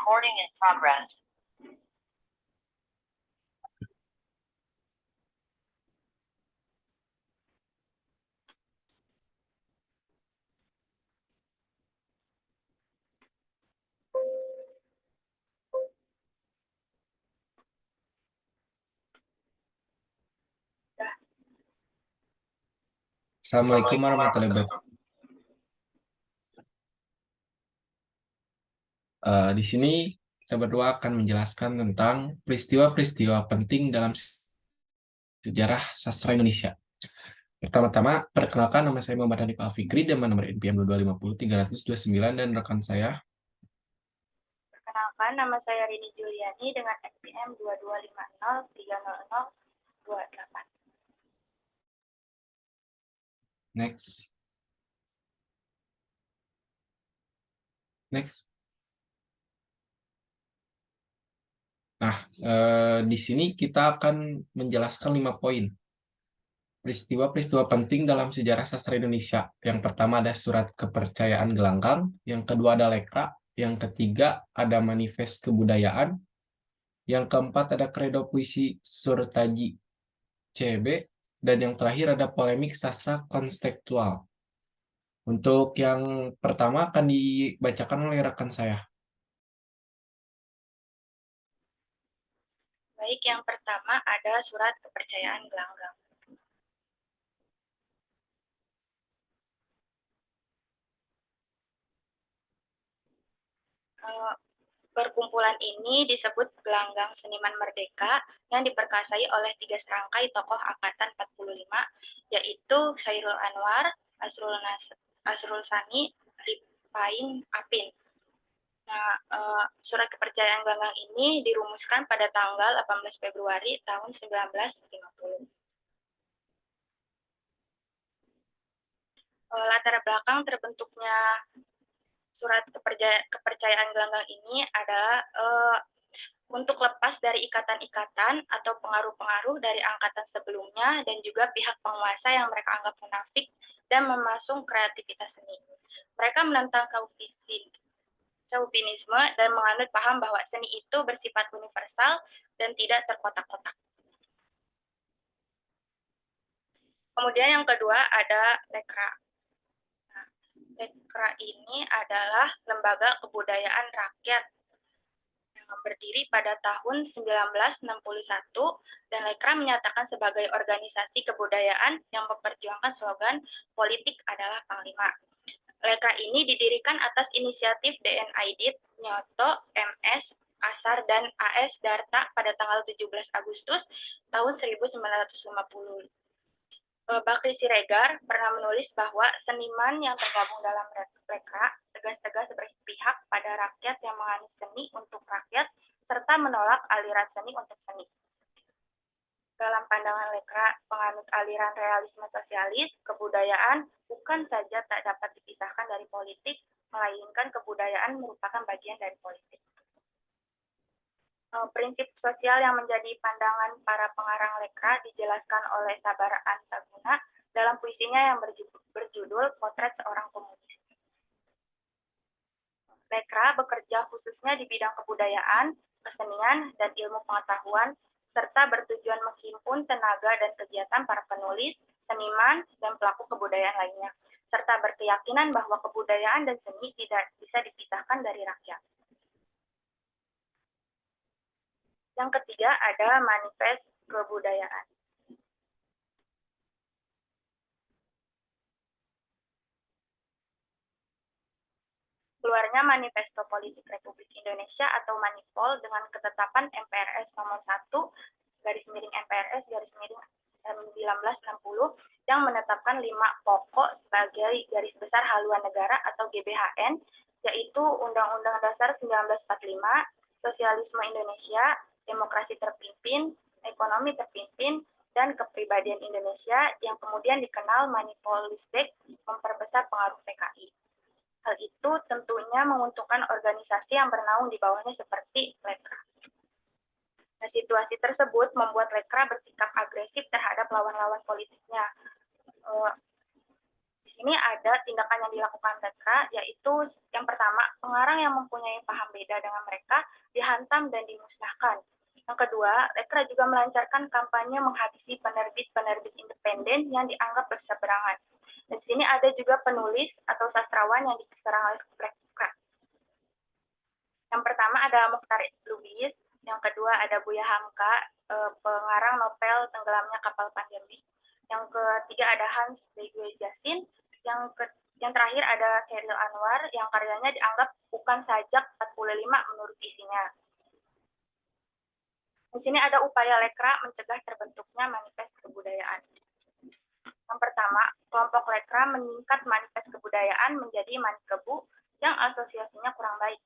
Recording in progress. Assalamualaikum warahmatullahi wabarakatuh. Di sini kita berdua akan menjelaskan tentang peristiwa-peristiwa penting dalam sejarah sastra Indonesia. Pertama-tama, perkenalkan, nama saya Muhammad Hanif Al-Fikri dengan nomor NPM 2250329 dan rekan saya. Perkenalkan, nama saya Rini Juliani dengan NPM 2250300028. Next. Nah, di sini kita akan menjelaskan 5 poin. Peristiwa-peristiwa penting dalam sejarah sastra Indonesia. Yang pertama ada surat kepercayaan gelanggang, yang kedua ada lekra, yang ketiga ada manifest kebudayaan, yang keempat ada kredo puisi Surtaji CB, dan yang terakhir ada polemik sastra konstekstual. Untuk yang pertama akan dibacakan oleh rekan saya. Baik, yang pertama ada surat kepercayaan gelanggang. Perkumpulan ini disebut Gelanggang Seniman Merdeka yang diperkasai oleh 3 serangkai tokoh angkatan 45, yaitu Khairul Anwar, Asrul Sani, Ripain Apin. Nah, surat kepercayaan gelanggang ini dirumuskan pada tanggal 18 Februari tahun 1950. Latar belakang terbentuknya surat kepercayaan gelanggang ini adalah untuk lepas dari ikatan-ikatan atau pengaruh-pengaruh dari angkatan sebelumnya dan juga pihak penguasa yang mereka anggap munafik dan memasung kreativitas seni. Mereka menentang Chauvinisme dan menganut paham bahwa seni itu bersifat universal dan tidak terkotak-kotak. Kemudian yang kedua ada Lekra. Nah, Lekra ini adalah lembaga kebudayaan rakyat yang berdiri pada tahun 1961 dan Lekra menyatakan sebagai organisasi kebudayaan yang memperjuangkan slogan politik adalah Panglima. Lekra ini didirikan atas inisiatif DN Aidit, Nyoto, MS, Asar, dan AS Darta pada tanggal 17 Agustus tahun 1950. Bakri Siregar pernah menulis bahwa seniman yang tergabung dalam Lekra tegas-tegas berpihak pada rakyat yang menganut seni untuk rakyat serta menolak aliran seni untuk seni. Dalam pandangan Lekra, penganut aliran realisme sosialis, kebudayaan bukan saja tak dapat dipisahkan dari politik, melainkan kebudayaan merupakan bagian dari politik. Prinsip sosial yang menjadi pandangan para pengarang Lekra dijelaskan oleh Sabara Antaguna dalam puisinya yang berjudul Potret Seorang Komunis. Lekra bekerja khususnya di bidang kebudayaan, kesenian, dan ilmu pengetahuan, serta bertujuan menghimpun tenaga dan kegiatan para penulis, seniman, dan pelaku kebudayaan lainnya, serta berkeyakinan bahwa kebudayaan dan seni tidak bisa dipisahkan dari rakyat. Yang ketiga ada manifest kebudayaan. Keluarnya Manifesto Politik Republik Indonesia atau Manipol dengan ketetapan MPRS nomor 1/MPRS 1960 yang menetapkan 5 pokok sebagai garis besar haluan negara atau GBHN, yaitu Undang-Undang Dasar 1945, Sosialisme Indonesia, Demokrasi Terpimpin, Ekonomi Terpimpin, dan Kepribadian Indonesia yang kemudian dikenal Manipolistik memperbesar pengaruh PKI. Hal itu tentunya menguntungkan organisasi yang bernaung di bawahnya seperti Lekra. Nah, situasi tersebut membuat Lekra bersikap agresif terhadap lawan-lawan politiknya. Di sini ada tindakan yang dilakukan Lekra, yaitu yang pertama, pengarang yang mempunyai paham beda dengan mereka dihantam dan dimusnahkan. Yang kedua, Lekra juga melancarkan kampanye menghabisi penerbit-penerbit independen yang dianggap berseberangan. Dan di sini ada juga penulis atau sastrawan yang diserang oleh Lekra. Yang pertama ada Mokhtar Lubis, yang kedua ada Buya Hamka, pengarang novel Tenggelamnya Kapal Panjabi. Yang ketiga ada Hans Begue Jasin, yang terakhir ada Khairil Anwar yang karyanya dianggap bukan sajak 45 menurut isinya. Di sini ada upaya Lekra mencegah terbentuknya manifest kebudayaan. Yang pertama, kelompok Lekra meningkat manifest kebudayaan menjadi Manikebu yang asosiasinya kurang baik.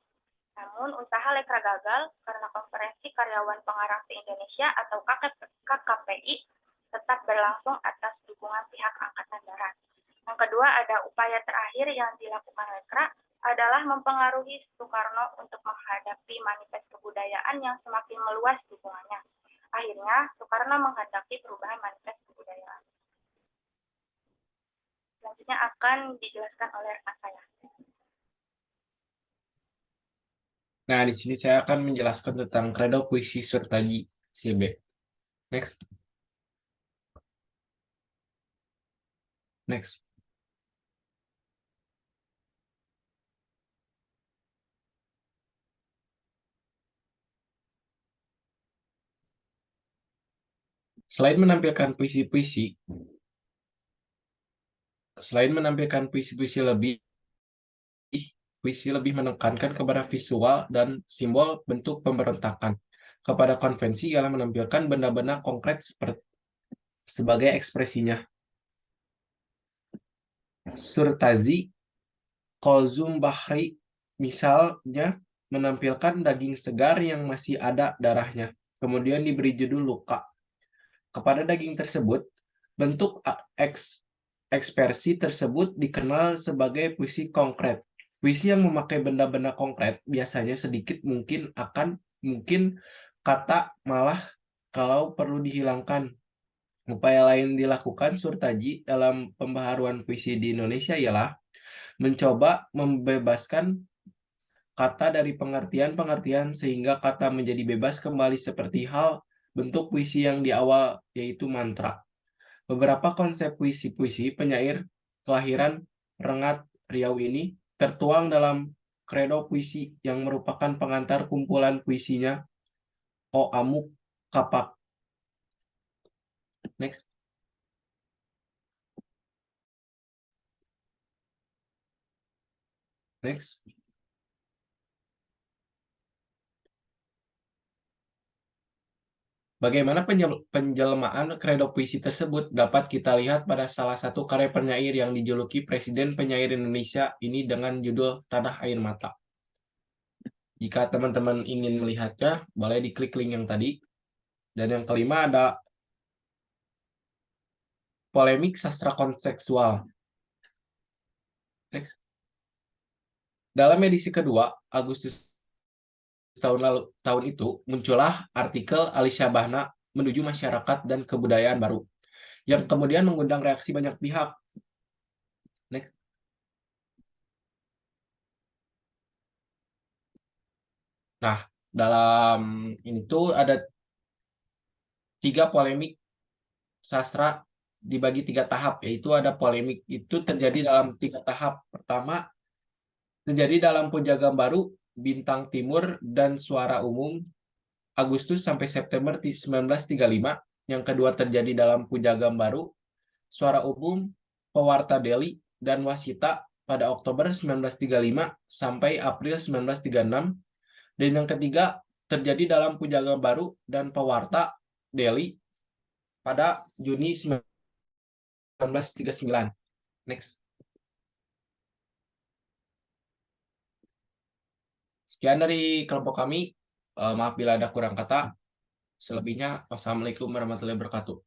Namun, usaha Lekra gagal karena Konferensi Karyawan Pengarang se-Indonesia atau KKPI tetap berlangsung atas dukungan pihak Angkatan Darat. Yang kedua, ada upaya terakhir yang dilakukan Lekra adalah mempengaruhi Soekarno untuk menghadapi manifest kebudayaan yang semakin meluas dukungannya. Akhirnya, Soekarno menghendaki perubahan manifest kebudayaan. Selanjutnya akan dijelaskan oleh rekan saya. Nah, di sini saya akan menjelaskan tentang Kredo Puisi Surtaji, CB. Next. Next. Selain menampilkan puisi-puisi lebih, puisi lebih menekankan kepada visual dan simbol bentuk pemberontakan. Kepada konvensi ialah menampilkan benda-benda konkret sebagai ekspresinya. Surtazi, Kozum Bahri, misalnya menampilkan daging segar yang masih ada darahnya, kemudian diberi judul luka. Kepada daging tersebut, bentuk ekspresi tersebut dikenal sebagai puisi konkret. Puisi yang memakai benda-benda konkret biasanya sedikit mungkin kata malah kalau perlu dihilangkan. Upaya lain dilakukan Surtaji dalam pembaharuan puisi di Indonesia ialah mencoba membebaskan kata dari pengertian-pengertian sehingga kata menjadi bebas kembali seperti hal bentuk puisi yang di awal yaitu mantra. Beberapa konsep puisi-puisi penyair kelahiran Rengat Riau ini tertuang dalam Kredo Puisi yang merupakan pengantar kumpulan puisinya O Amuk Kapak. Next. Next. Bagaimana penjelmaan kredo puisi tersebut dapat kita lihat pada salah satu karya penyair yang dijuluki Presiden Penyair Indonesia ini dengan judul Tanah Air Mata. Jika teman-teman ingin melihatnya, boleh diklik link yang tadi. Dan yang kelima ada polemik sastra kontekstual. Next. Dalam edisi kedua, Agustus tahun itu, muncullah artikel Ali Syabana menuju masyarakat dan kebudayaan baru, yang kemudian mengundang reaksi banyak pihak. Next. Nah, dalam ini tuh ada 3 polemik sastra dibagi 3 tahap, yaitu ada polemik itu terjadi dalam 3 tahap. Pertama, terjadi dalam Punjagam Baru, Bintang Timur, dan Suara Umum, Agustus sampai September 1935. Yang kedua terjadi dalam Punjagam Baru, Suara Umum, Pewarta Delhi, dan Wasita pada Oktober 1935 sampai April 1936. Dan yang ketiga terjadi dalam Punjagam Baru dan Pewarta Delhi pada Juni 1939. Next. Sekian dari kelompok kami. Maaf bila ada kurang kata. Selebihnya, wassalamualaikum warahmatullahi wabarakatuh.